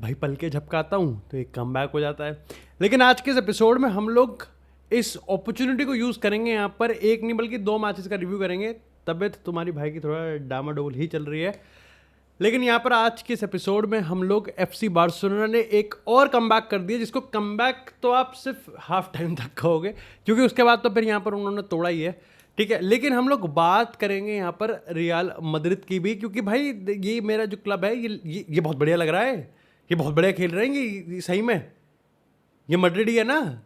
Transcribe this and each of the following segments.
भाई पल के झपकाता हूँ तो एक कमबैक हो जाता है। लेकिन आज के इस एपिसोड में हम लोग इस अपॉर्चुनिटी को यूज़ करेंगे, यहाँ पर एक नहीं बल्कि दो मैचेस का रिव्यू करेंगे। तबीयत तुम्हारी भाई की थोड़ा डामाडोल ही चल रही है, लेकिन यहाँ पर आज के इस एपिसोड में हम लोग एफसी बार्सिलोना ने एक और कमबैक कर दिया, जिसको कमबैक तो आप सिर्फ हाफ टाइम तक कहोगे, क्योंकि उसके बाद तो फिर यहाँ पर उन्होंने तोड़ा ही है। ठीक है, लेकिन हम लोग बात करेंगे यहाँ पर रियल मद्रिद की भी, क्योंकि भाई ये मेरा जो क्लब है ये बहुत बढ़िया लग रहा है। ये बहुत बढ़िया खेल रहे हैं ये सही में। ये मड्रिड ही है ना,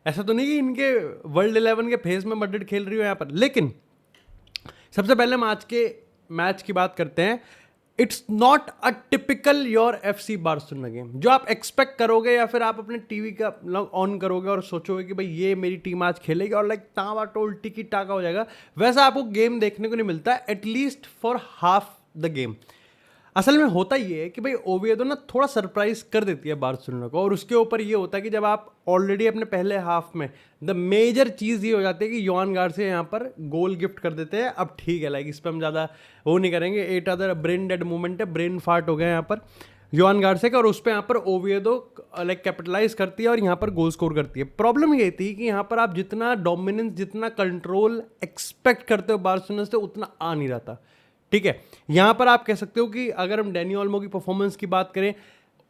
ऐसा तो नहीं कि इनके वर्ल्ड 11 के फेज में मड्रिड खेल रही हो यहाँ पर। लेकिन सबसे पहले हम आज के मैच की बात करते हैं। It's not a typical your FC Barcelona game जो आप एक्सपेक्ट करोगे, या फिर आप अपने टीवी का ऑन करोगे और सोचोगे कि भाई ये मेरी टीम आज खेलेगी और लाइक तावा टोल टिकी टाका हो जाएगा। वैसा आपको गेम देखने को नहीं मिलता, at least for half the game. असल में होता ये है कि भाई ओविएडो ना थोड़ा सरप्राइज कर देती है बार्सिलोना को, और उसके ऊपर ये होता है कि जब आप ऑलरेडी अपने पहले हाफ में द मेजर चीज़ ये हो जाती है कि योहान गार्सिया यहाँ पर गोल गिफ्ट कर देते हैं। अब ठीक है, लाइक इस पर हम ज़्यादा वो नहीं करेंगे। Eight other brain dead moment है, ब्रेन फार्ट हो गया यहाँ पर योहान गार्सिया का, और उस पर यहाँ पर ओविएडो लाइक कैपिटलाइज करती है और यहाँ पर गोल स्कोर करती है। प्रॉब्लम ये थी कि यहाँ पर आप जितना डोमिनेंस, जितना कंट्रोल एक्सपेक्ट करते हो बार्सिलोना से, उतना आ नहीं रहा था। ठीक है, यहां पर आप कह सकते हो कि अगर हम डैनी ओल्मो की परफॉर्मेंस की बात करें,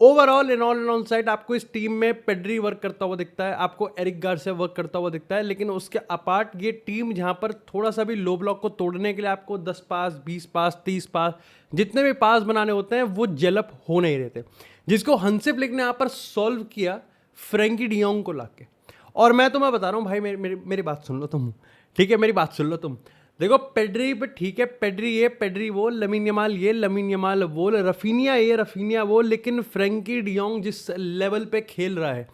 overall in all on side आपको इस टीम में पेड्री वर्क करता हुआ दिखता है, आपको एरिक गार्सिया वर्क करता हुआ दिखता है। लेकिन उसके अपार्ट ये टीम जहां पर थोड़ा सा भी लो ब्लॉक को तोड़ने के लिए आपको 10 पास, 20 पास, 30 पास, जितने भी पास बनाने होते हैं वो जेलअप हो नहीं रहे थे, जिसको हंसी फ्लिक ने यहाँ पर सॉल्व किया फ्रैंकी डियोंग को लाके। और मैं तुम्हें बता रहा हूँ भाई, मेरी बात सुन लो तुम। ठीक है, मेरी बात सुन लो तुम। देखो पेड्री पे ठीक है, पेड्री ये पेड्री वो, लमीन यमाल ये लमीन यमाल वो, रफीनिया ये रफीनिया वो, लेकिन फ्रैंकी डियोंग जिस लेवल पे खेल रहा है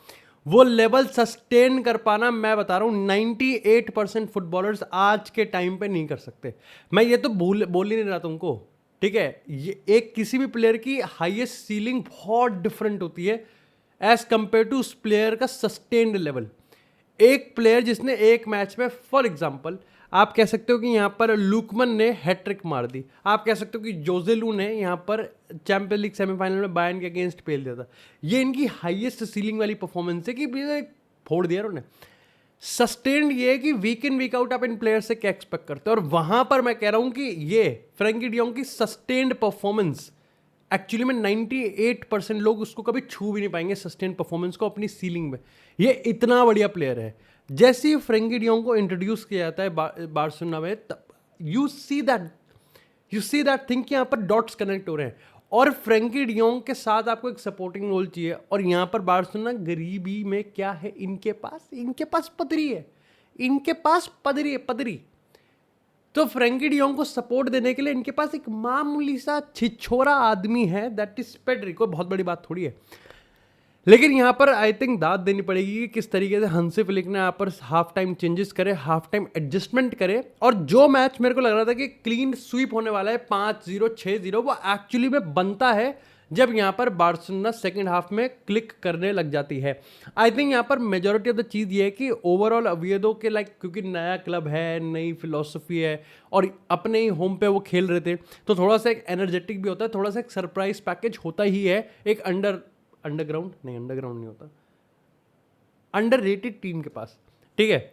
वो लेवल सस्टेन कर पाना, मैं बता रहा हूँ 98% फुटबॉलर्स आज के टाइम पे नहीं कर सकते। मैं ये तो बोल ही नहीं रहा तुमको। ठीक है, ये एक किसी भी प्लेयर की हाईएस्ट सीलिंग बहुत डिफरेंट होती है एज कंपेयर टू उस प्लेयर का सस्टेन्ड लेवल। एक प्लेयर जिसने एक मैच में, फॉर एग्जांपल आप कह सकते हो कि यहाँ पर लुकमन ने हैट्रिक मार दी, आप कह सकते हो कि जोजेलू ने यहाँ पर चैंपियंस लीग सेमीफाइनल में बायर्न के अगेंस्ट पेल दिया था। ये इनकी हाईएस्ट सीलिंग वाली परफॉर्मेंस है कि फोड़ दिया उन्होंने। सस्टेन्ड ये है कि वीक इन वीक आउट आप इन प्लेयर से क्या एक्सपेक्ट करते हो, और वहां पर मैं कह रहा हूं कि ये फ्रैंकी डियोंग की सस्टेन्ड परफॉर्मेंस एक्चुअली में 98% लोग उसको कभी छू भी नहीं पाएंगे सस्टेन परफॉर्मेंस को अपनी सीलिंग में। ये इतना बढ़िया प्लेयर है। जैसे ही फ्रैंकी डियोंग को इंट्रोड्यूस किया जाता है बार्सिलोना में, यू सी दैट थिंग कि यहाँ पर डॉट्स कनेक्ट हो रहे हैं, और फ्रैंकी डियोंग के साथ आपको एक सपोर्टिंग रोल चाहिए। और यहाँ पर बार्सिलोना गरीबी में क्या है, इनके पास पदरी है, इनके पास पदरी है, पदरी। तो फ्रैंकी डियोंग को सपोर्ट देने के लिए इनके पास एक मामूली सा छिछोरा आदमी है, दैट इज पेड्री। कोई बहुत बड़ी बात थोड़ी है। लेकिन यहाँ पर आई थिंक दाद देनी पड़ेगी कि किस तरीके से हंसी फ्लिक ने यहाँ पर हाफ टाइम चेंजेस करे, हाफ टाइम एडजस्टमेंट करे, और जो मैच मेरे को लग रहा था कि क्लीन स्वीप होने वाला है 5-0 6-0, वो एक्चुअली में बनता है जब यहाँ पर बार्सिलोना सेकंड हाफ में क्लिक करने लग जाती है। आई थिंक यहाँ पर मेजॉरिटी ऑफ द चीज़ ये है कि ओवरऑल ओविएडो के लाइक, क्योंकि नया क्लब है, नई फिलोसफी है, और अपने ही होम पे वो खेल रहे थे, तो थोड़ा सा एक एनर्जेटिक भी होता है, थोड़ा सा एक सरप्राइज पैकेज होता ही है। एक अंडरग्राउंड नहीं होता, अंडररेटेड टीम के पास। ठीक है,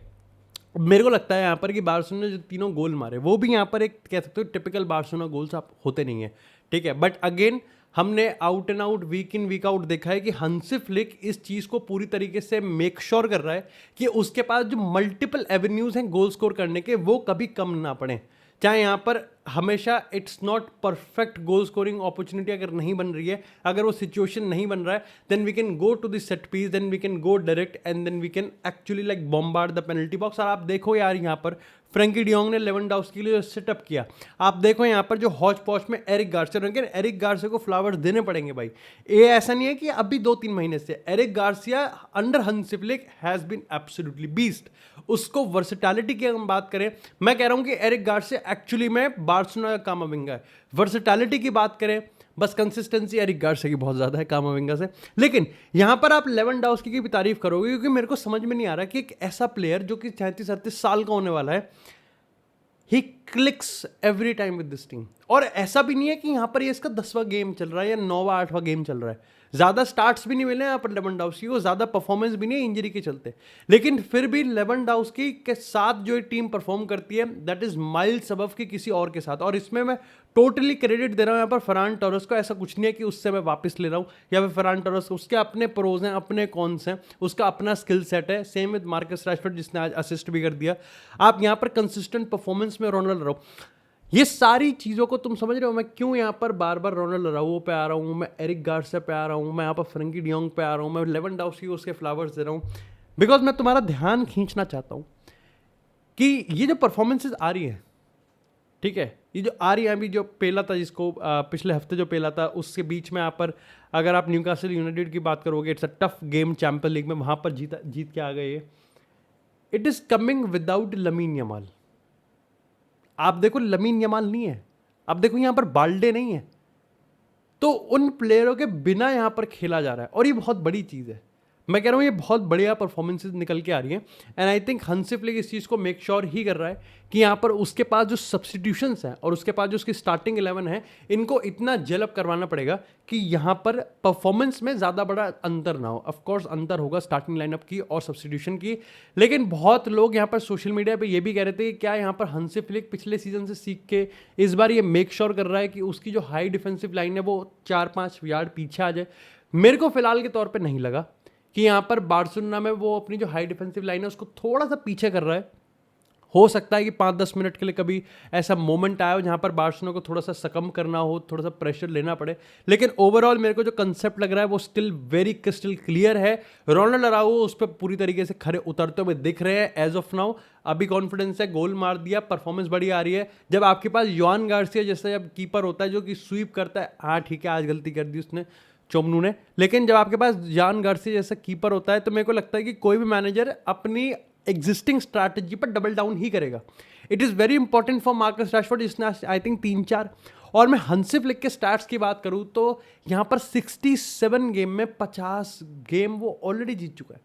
मेरे को लगता है यहाँ पर कि बार्सिलोना ने जो तीनों गोल मारे वो भी यहाँ पर एक कह सकते हो टिपिकल बार्सिलोना गोल्स आप होते नहीं है। ठीक है, बट अगेन हमने out and out week in week out देखा है कि हंसी फ्लिक इस चीज़ को पूरी तरीके से मेक श्योर कर रहा है कि उसके पास जो मल्टीपल एवेन्यूज हैं गोल स्कोर करने के, वो कभी कम ना पड़े। चाहे यहाँ पर हमेशा it's not perfect goal scoring opportunity अगर नहीं बन रही है, अगर वो सिचुएशन नहीं बन रहा है, then we can go to the set piece, then we can go direct, and then we can actually like bombard the penalty box. और आप देखो यार यहाँ पर फ्रैंकी डियोंग ने लेवेंडोव्स्की के लिए जो सेटअप किया, आप देखो यहाँ पर जो हॉच पॉच में एरिक गार्सिया, एरिक गार्सिया को फ्लावर्स देने पड़ेंगे भाई। ये ऐसा नहीं है कि अभी 2-3 महीने से, Eric Garcia under Hansi Flick has been absolutely beast. उसको वर्सेटैलिटी की हम बात करें, मैं कह रहा हूं कि एरिक गार्सिया एक्चुअली में बार्सिलोना का कामाविंगा है। वर्सेटैलिटी की बात करें, बस कंसिस्टेंसी एरिक गार्सिया की बहुत ज़्यादा है कामाविंगा से। लेकिन यहाँ पर आप लेवेंडोव्स्की की भी तारीफ करोगे, क्योंकि मेरे को समझ में नहीं आ रहा कि एक ऐसा प्लेयर जो कि 37-38 साल का होने वाला है, ही clicks every time with this team. और ऐसा भी नहीं है कि यहाँ पर ये इसका 10वां गेम चल रहा है या 9वां 8वां गेम चल रहा है, ज़्यादा स्टार्ट्स भी नहीं मिले यहाँ पर लेवेंडोव्स्की को, ज़्यादा परफॉर्मेंस भी नहीं इंजरी के चलते, लेकिन फिर भी लेवेंडोव्स्की के साथ जो टीम परफॉर्म करती है दैट इज माइल्स अबव की किसी और के साथ। और इसमें मैं टोटली क्रेडिट दे रहा हूँ यहाँ पर फरहान टोरेस को। ऐसा कुछ नहीं है कि उससे मैं वापस ले रहा हूँ या फिर फरहान टोरेस, उसके अपने प्रोज हैं, अपने कॉन्स हैं, उसका अपना स्किल सेट है। सेम विद मार्कस रैशफोर्ड जिसने आज असिस्ट भी कर दिया। आप यहाँ पर कंसिस्टेंट परफॉर्मेंस में रोनाल्ड अराउjo, ये सारी चीज़ों को तुम समझ रहे हो मैं क्यों यहाँ पर बार बार रोनाल्ड अराउjo पे आ रहा हूँ, मैं एरिक गार्सिया पे आ रहा हूँ, मैं यहाँ पर फ्रैंकी डियोंग पे आ रहा हूँ, मैं लेवेंडोव्स्की को उसके फ्लावर्स दे रहा हूँ, बिकॉज मैं तुम्हारा ध्यान खींचना चाहता हूँ कि ये जो परफॉर्मेंसेज आ रही है, ठीक है, ये जो आ रही है अभी, जो पेला था जिसको पिछले हफ्ते जो पेला था, उसके बीच में यहाँ पर अगर आप न्यूकासल यूनाइटेड की बात करोगे, it's a tough game champion league में, वहाँ पर जीत के आ गए। It is coming without Lamine Yamal. आप देखो लमीन यमाल नहीं है, आप देखो यहाँ पर बाल्डे नहीं है, तो उन प्लेयरों के बिना यहाँ पर खेला जा रहा है, और ये बहुत बड़ी चीज़ है। मैं कह रहा हूँ ये बहुत बढ़िया परफॉर्मेंसेज निकल के आ रही हैं, एंड आई थिंक हंसी फ्लिक इस चीज़ को मेक श्योर ही कर रहा है कि यहाँ पर उसके पास जो सब्सटीट्यूशंस हैं और उसके पास जो उसकी स्टार्टिंग 11 है, इनको इतना जेलअप करवाना पड़ेगा कि यहाँ पर परफॉर्मेंस में ज़्यादा बड़ा अंतर ना हो। ऑफकोर्स अंतर होगा स्टार्टिंग लाइनअप की और सब्सटीट्यूशन की, लेकिन बहुत लोग यहाँ पर सोशल मीडिया पर ये भी कह रहे थे कि क्या यहाँ पर हंसी फ्लिक पिछले सीजन से सीख के इस बार ये मेक श्योर कर रहा है कि उसकी जो हाई डिफेंसिव लाइन है वो 4-5 यार्ड पीछे आ जाए। मेरे को फिलहाल के तौर पर नहीं लगा कि यहाँ पर बार्सिलोना में वो अपनी जो हाई डिफेंसिव लाइन है उसको थोड़ा सा पीछे कर रहा है। हो सकता है कि 5-10 मिनट के लिए कभी ऐसा मोमेंट आया हो जहाँ पर बार्सिलोना को थोड़ा सा सकम करना हो, थोड़ा सा प्रेशर लेना पड़े, लेकिन ओवरऑल मेरे को जो कंसेप्ट लग रहा है वो स्टिल वेरी क्रिस्टल क्लियर है। रोनाल्ड अराउjo उस पर पूरी तरीके से खरे उतरते हुए दिख रहे हैं एज ऑफ नाउ। अभी कॉन्फिडेंस है, गोल मार दिया, परफॉर्मेंस बड़ी आ रही है। जब आपके पास योहान गार्सिया जैसा जब कीपर होता है जो कि स्वीप करता है, हाँ ठीक है आज गलती कर दी उसने चोमनू ने, लेकिन जब आपके पास योहान गार्सिया जैसा कीपर होता है तो मेरे को लगता है कि कोई भी मैनेजर अपनी एग्जिस्टिंग स्ट्रैटेजी पर डबल डाउन ही करेगा। It is very important for Marcus Rashford जिसने आई थिंक 3-4, और मैं हंसी फ्लिक के स्टैट्स की बात करूं तो यहाँ पर 67 गेम में 50 गेम वो ऑलरेडी जीत चुका है।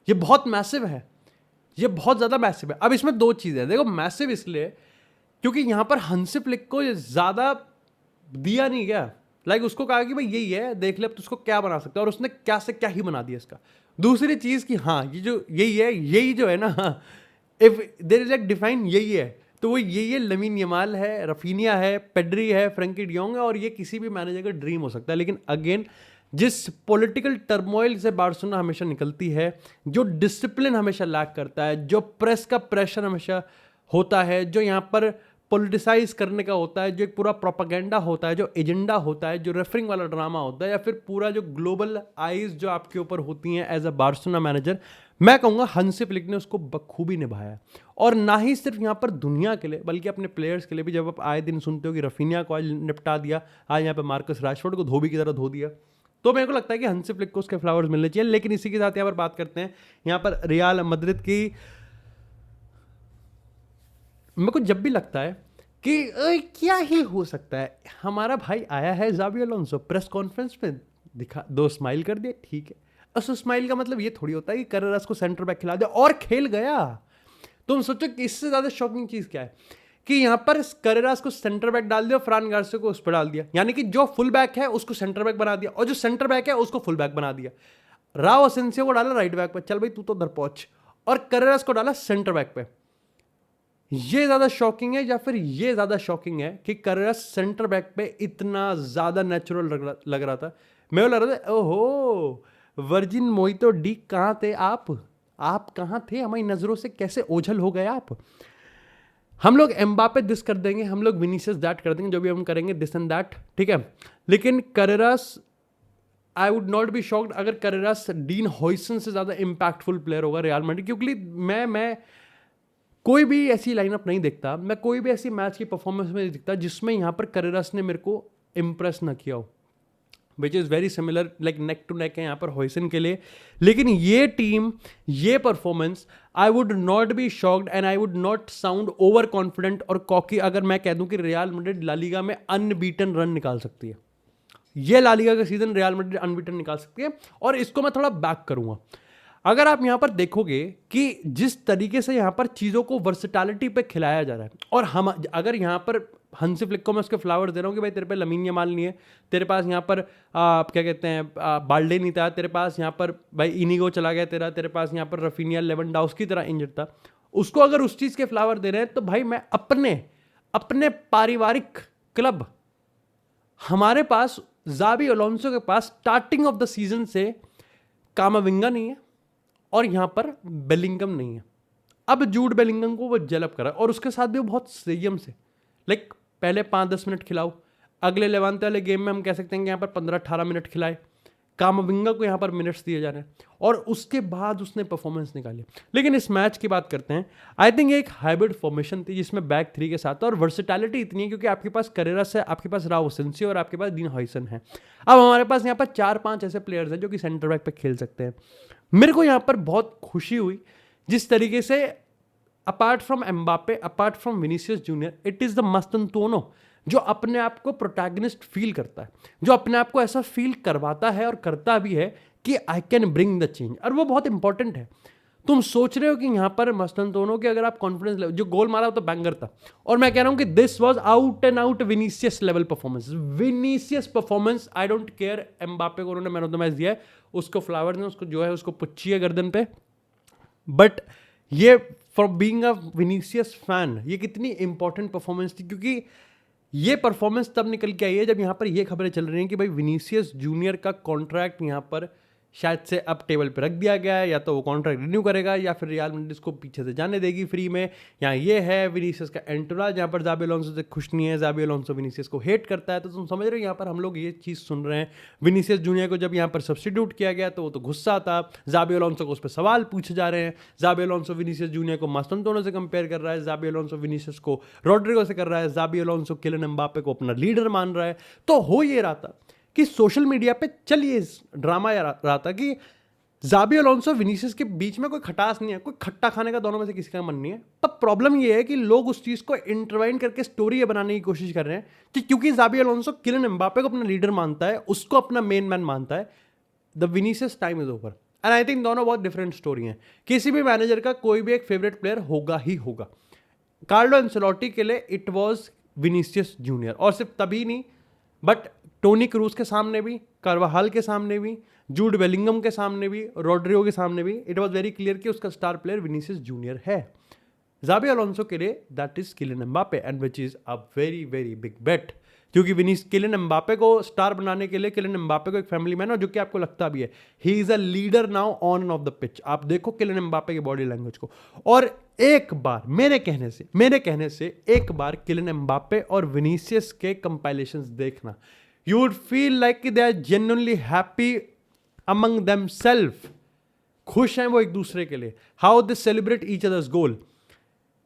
ये बहुत मैसिव है, ये बहुत ज़्यादा मैसिव है। अब इसमें दो चीज़ें हैं, देखो मैसिव इसलिए क्योंकि यहाँ पर हंसी फ्लिक को ज़्यादा दिया नहीं गया, उसको कहा कि भाई यही है देख ले अब उसको क्या बना सकता है, और उसने क्या से क्या ही बना दिया इसका। दूसरी चीज़ कि हाँ ये जो यही है, यही जो है ना, if there is like define यही है, तो वो यही है, लमीन यमाल है, रफीनिया है, पेड्री है, फ्रैंकी डियोंग है, और ये किसी भी मैनेजर का ड्रीम हो सकता है। लेकिन अगेन जिस पॉलिटिकल टर्मोइल से बार्सिलोना हमेशा निकलती है, जो डिसिप्लिन हमेशा लैक करता है, जो प्रेस का प्रेशर हमेशा होता है, जो यहाँ पर पॉलिटिसाइज करने का होता है, जो एक पूरा प्रोपागेंडा होता है, जो एजेंडा होता है, जो रेफरिंग वाला ड्रामा होता है, या फिर पूरा जो ग्लोबल आइज जो आपके ऊपर होती हैं एज अ बार्सिलोना मैनेजर, मैं कहूँगा हंसी फ्लिक ने उसको बखूबी निभाया। और ना ही सिर्फ यहाँ पर दुनिया के लिए बल्कि अपने प्लेयर्स के लिए भी। जब आप आए दिन सुनते हो कि रफीनिया को आज निपटा दिया, आज यहाँ पर मार्कस रैशफोर्ड को धोबी की तरह धो दिया, तो मेरे को लगता है कि हंसी फ्लिक को उसके फ्लावर्स मिलने चाहिए। लेकिन इसी के साथ यहाँ पर बात करते हैं यहाँ पर रियल मैड्रिड की। मेरे को जब भी लगता है कि क्या ही हो सकता है, हमारा भाई आया है ज़ाबी अलोंसो, प्रेस कॉन्फ्रेंस में दिखा दो स्माइल कर दिया, ठीक है। उस स्माइल का मतलब ये थोड़ी होता है कि कैरेरास को सेंटर बैक खिला दिया और खेल गया। तुम सोचो कि इससे ज़्यादा शॉकिंग चीज़ क्या है कि यहाँ पर कैरेरास को सेंटर बैक डाल दिया, फ्रान गार्सिया को उस पर डाल दिया, यानी कि जो फुल बैक है उसको सेंटर बैक बना दिया और जो सेंटर बैक है उसको फुल बैक बना दिया। राव असेंसियो को डाला राइट बैक पर, चल भाई तू तो उधर पहुंच, और कैरेरास को डाला सेंटर बैक पे। ये ज्यादा शॉकिंग है या फिर ये ज्यादा शॉकिंग है कि कैरेरास सेंटर बैक पे इतना ज्यादा नेचुरल लग रहा था। मैं लग रहा था ओहो वर्जिन मोहितो डी कहाँ थे आप कहाँ थे, हमारी नजरों से कैसे ओझल हो गए आप। हम लोग एम्बापे दिस कर देंगे, हम लोग विनीसियस दैट कर देंगे, जो भी हम करेंगे दिस एंड दैट, ठीक है। लेकिन Carreras I would not be shocked अगर कैरेरास डीन हॉयसन से ज़्यादा इम्पैक्टफुल प्लेयर होगा रियल मैड्रिड, क्योंकि मैं कोई भी ऐसी लाइनअप नहीं देखता, मैं कोई भी ऐसी मैच की परफॉर्मेंस में नहीं दिखता जिसमें यहाँ पर कैरेरास ने मेरे को इम्प्रेस ना किया हो, which is very similar, like neck to neck है यहाँ पर हॉयसन के लिए। लेकिन ये टीम, ये performance, I would not be shocked and I would not sound over confident और कॉकी अगर मैं कह दूं कि रियल मैड्रिड ला लीगा में अनबीटन रन निकाल सकती है। ये ला लीगा का सीजन रियल मैड्रिड अनबीटन निकाल सकती है। और इसको मैं थोड़ा बैक करूंगा, अगर आप यहाँ पर देखोगे कि जिस तरीके से यहाँ पर चीज़ों को वर्सेटैलिटी पे खिलाया जा रहा है, और हम अगर यहाँ पर हंसी फ्लिक को मैं उसके फ्लावर्स दे रहा हूँ कि भाई तेरे पे लमीन यमाल नहीं है, तेरे पास यहाँ पर क्या कहते हैं बाल्डे नहीं था, तेरे पास यहाँ पर भाई इनिगो चला गया तेरे पास यहाँ पर रफीनिया लेवेंडाउस्की की तरह इंजर्ड था, उसको अगर उस चीज़ के फ्लावर दे रहे हैं तो भाई मैं अपने पारिवारिक क्लब, हमारे पास जाबी अलोंसो के पास स्टार्टिंग ऑफ द सीजन से कामाविंगा नहीं है और यहां पर बेलिंगम नहीं है। अब जूड बेलिंगम को वो जलब करा और उसके साथ भी वो बहुत संयम से, लाइक पहले 5-10 मिनट खिलाओ, अगले लेवांते वाले गेम में हम कह सकते हैं कि यहाँ पर 15-18 मिनट खिलाए, कामाविंगा को यहाँ पर मिनट्स दिए जा रहे हैं और उसके बाद उसने परफॉर्मेंस निकाली। लेकिन इस मैच की बात करते हैं, आई थिंक एक हाइब्रिड फॉर्मेशन थी जिसमें बैक थ्री के साथ और वर्सेटैलिटी इतनी है क्योंकि आपके पास करेरस है, आपके पास राव सेंसी और आपके पास डीन हॉयसन है। अब हमारे पास यहाँ पर 4-5 ऐसे प्लेयर्स हैं जो कि सेंटर बैक पे खेल सकते हैं। मेरे को यहाँ पर बहुत खुशी हुई जिस तरीके से apart from Mbappe, apart from Vinicius junior, it is the Mascherano जो अपने आप को प्रोटैगनिस्ट फील करता है, जो अपने आप को ऐसा फील करवाता है और करता भी है कि I can bring the change, और वो बहुत इंपॉर्टेंट है। तुम सोच रहे हो कि यहाँ पर मास्टेरानो के अगर आप कॉन्फिडेंस लेवल, जो गोल मारा वो तो बैंगर था, और मैं कह रहा हूँ कि this was out and out Vinicius level performance, Vinicius performance. I don't care Mbappe को उन्होंने मैन ऑफ द मैच दिया है, उसको फ्लावर ने उसको जो है उसको पुच्छी है गर्दन पे, बट ये for being a Vinicius fan ये कितनी इंपॉर्टेंट परफॉर्मेंस थी, क्योंकि ये परफॉर्मेंस तब निकल के आई है जब यहाँ पर ये खबरें चल रही हैं कि भाई विनीसियस जूनियर का कॉन्ट्रैक्ट यहाँ पर शायद से अब टेबल पे रख दिया गया है, या तो वो कॉन्ट्रैक्ट रिन्यू करेगा या फिर रियल मैड्रिड इसको पीछे से जाने देगी फ्री में। यहाँ ये है विनीसियस का एंटोराज जहाँ पर जाबी अलोंसो से खुश नहीं है, जाबी अलोंसो विनीसियस को हेट करता है। तो तुम समझ रहे हो यहाँ पर हम लोग ये चीज़ सुन रहे हैं। विनीसियस जूनियर को जब यहाँ पर सब्स्टिट्यूट किया गया तो वो तो गुस्सा था, जाबी अलोंसो को उस पर सवाल पूछे जा रहे हैं, जाबी अलोंसो विनीसियस जूनियर को मास्टेरानो से कंपेयर कर रहा है, जाबी अलोंसो विनीसियस को रोड्रिगो से कर रहा है, जाबी अलोंसो किलियन एम्बापे को अपना लीडर मान रहा है। तो हो ये रहा था कि सोशल मीडिया पे चल ये ड्रामा रहा था कि जाबी अलोंसो विनीसियस के बीच में कोई खटास नहीं है, कोई खट्टा खाने का दोनों में से किसी का मन नहीं है। पर प्रॉब्लम ये है कि लोग उस चीज़ को इंटरवाइन करके स्टोरी बनाने की कोशिश कर रहे हैं कि क्योंकि जाबी अलोंसो किलियन एम्बापे को अपना लीडर मानता है, उसको अपना मेन मैन मानता है, the Vinicius time is over. And I think दोनों बहुत डिफरेंट स्टोरी हैं। किसी भी मैनेजर का कोई भी एक फेवरेट प्लेयर होगा ही होगा। कार्लो एंसेलोटी के लिए इट वॉज विनीसियस जूनियर, और सिर्फ तभी नहीं बट टोनी क्रूज के सामने भी, कार्वाहाल के सामने भी, जूड बेलिंगम के सामने भी, रोड्रिगो के सामने भी, इट वाज वेरी क्लियर कि उसका स्टार प्लेयर विनीसियस जूनियर है। जाबी अलोंसो के लिए that is Kylian Mbappe, and which is a very very big bet, क्योंकि किलियन एम्बापे को स्टार बनाने के लिए किलियन एम्बापे को एक फैमिली मैन, और जो कि आपको लगता भी है, he is a leader now on end of the pitch. आप देखो किलियन एम्बापे की बॉडी लैंग्वेज को, और एक बार मेरे कहने से एक बार किलियन एम्बापे और विनीसियस के कंपाइलेशंस देखना, you would feel like they are genuinely happy among themselves, खुश हैं वो एक दूसरे के लिए, how they celebrate each other's goal।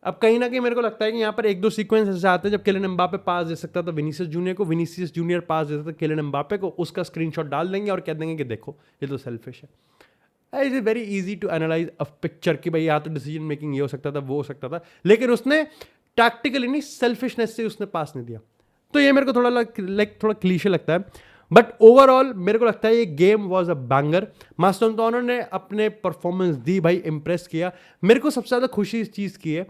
अब कहीं ना कहीं मेरे को लगता है कि यहाँ पर 1-2 सीक्वेंस ऐसे आते हैं जब किलियन एम्बापे पास दे सकता था विनीसियस जूनियर को, विनीसियस जूनियर पास दे सकता था किलियन एम्बापे को, उसका स्क्रीनशॉट डाल देंगे और कह देंगे कि देखो ये तो सेल्फिश है। It is very easy to analyse a picture कि भाई यहाँ तो डिसीजन मेकिंग ये हो सकता था, वो हो सकता था, लेकिन उसने टैक्टिकली नहीं, सेल्फिशनेस से उसने पास नहीं दिया। तो ये मेरे को थोड़ा क्लीशे लगता है, बट ओवरऑल मेरे को लगता है ये गेम वॉज अ बैंगर। मास्टेरानो ने अपने परफॉर्मेंस दी भाई, इंप्रेस किया। मेरे को सबसे ज़्यादा खुशी इस चीज़ की है,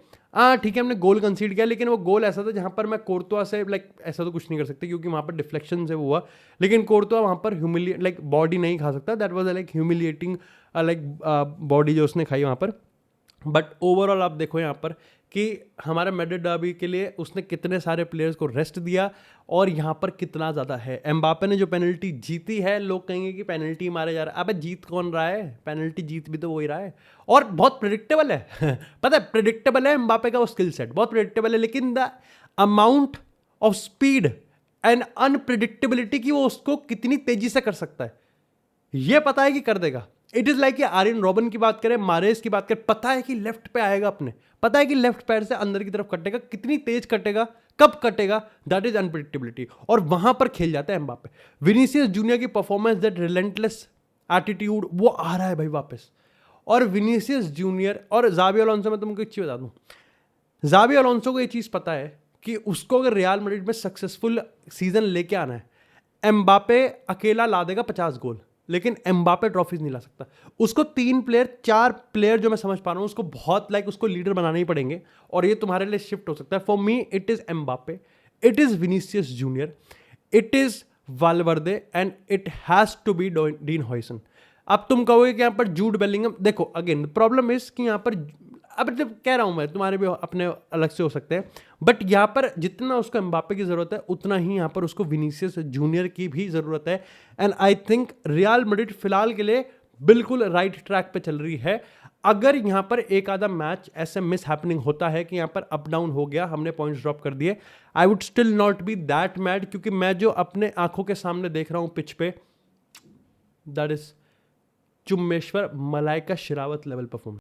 ठीक है हमने गोल कंसीड किया, लेकिन वो गोल ऐसा था जहाँ पर मैं कोर्तुआ से ऐसा तो कुछ नहीं कर सकते क्योंकि वहाँ पर डिफ्लेक्शन से हुआ, लेकिन कोर्तुआ वहाँ पर बॉडी नहीं खा सकता, दैट वॉज ह्यूमिलिएटिंग बॉडी जो उसने खाई वहाँ पर। बट ओवरऑल आप देखो यहाँ पर कि हमारे मैड्रिड डर्बी के लिए उसने कितने सारे प्लेयर्स को रेस्ट दिया और यहाँ पर कितना ज़्यादा है। एम्बापे ने जो पेनल्टी जीती है, लोग कहेंगे कि पेनल्टी मारे जा रहा है, अबे जीत कौन रहा है, पेनल्टी जीत भी तो वही रहा है, और बहुत प्रेडिक्टेबल है पता है प्रेडिक्टेबल है एम्बापे का वो स्किल सेट, बहुत प्रेडिक्टेबल है, लेकिन the amount of speed and unpredictability की वो उसको कितनी तेजी से कर सकता है, ये पता है कि कर देगा। इट इज लाइक आर्यन रॉबन की बात करें, मारेस की बात करें, पता है कि लेफ्ट पे आएगा, अपने पता है कि लेफ्ट पैर से अंदर की तरफ कटेगा, कितनी तेज कटेगा, कब कटेगा, दैट इज अनप्रिडिक्टेबिलिटी, और वहां पर खेल जाता है एम्बापे। विनीसियस जूनियर की परफॉर्मेंस, दैट रिलेंटलेस एटीट्यूड, वो आ रहा है भाई वापस। और विनीसियस जूनियर और जाबी अलोंसो में तुमको एक चीज बता दूं, जाबी अलोंसो को ये चीज पता है कि उसको अगर रियल मैड्रिड में सक्सेसफुल सीजन लेके आना है, एम्बापे अकेला ला देगा 50 गोल, लेकिन एम्बापे ट्रॉफीज नहीं ला सकता। उसको 3 प्लेयर 4 प्लेयर जो मैं समझ पा रहा हूँ उसको बहुत उसको लीडर बनाने ही पड़ेंगे और ये तुम्हारे लिए शिफ्ट हो सकता है। For me it is Mbappe, it is Vinicius junior, it is Valverde and it has to be Dean Huijsen. अब तुम कहोगे कि यहाँ पर जूड बेलिंगम, देखो अगेन प्रॉब्लम इज कि यहाँ पर अब जब कह रहा हूं मैं, तुम्हारे भी अपने अलग से हो सकते हैं, बट यहाँ पर जितना उसको एम्बापे की जरूरत है उतना ही यहाँ पर उसको विनीसियस जूनियर की भी जरूरत है। And I think real Madrid फिलहाल के लिए बिल्कुल राइट ट्रैक पे चल रही है। अगर यहाँ पर एक आधा मैच ऐसे मिस हैपनिंग होता है कि यहाँ पर अप डाउन हो गया, हमने पॉइंट्स ड्रॉप कर दिए, I would still not be that mad, क्योंकि मैं जो अपने आंखों के सामने देख रहा हूँ पिच पे, that is Chummeshwar Malaika Sherawat level performance.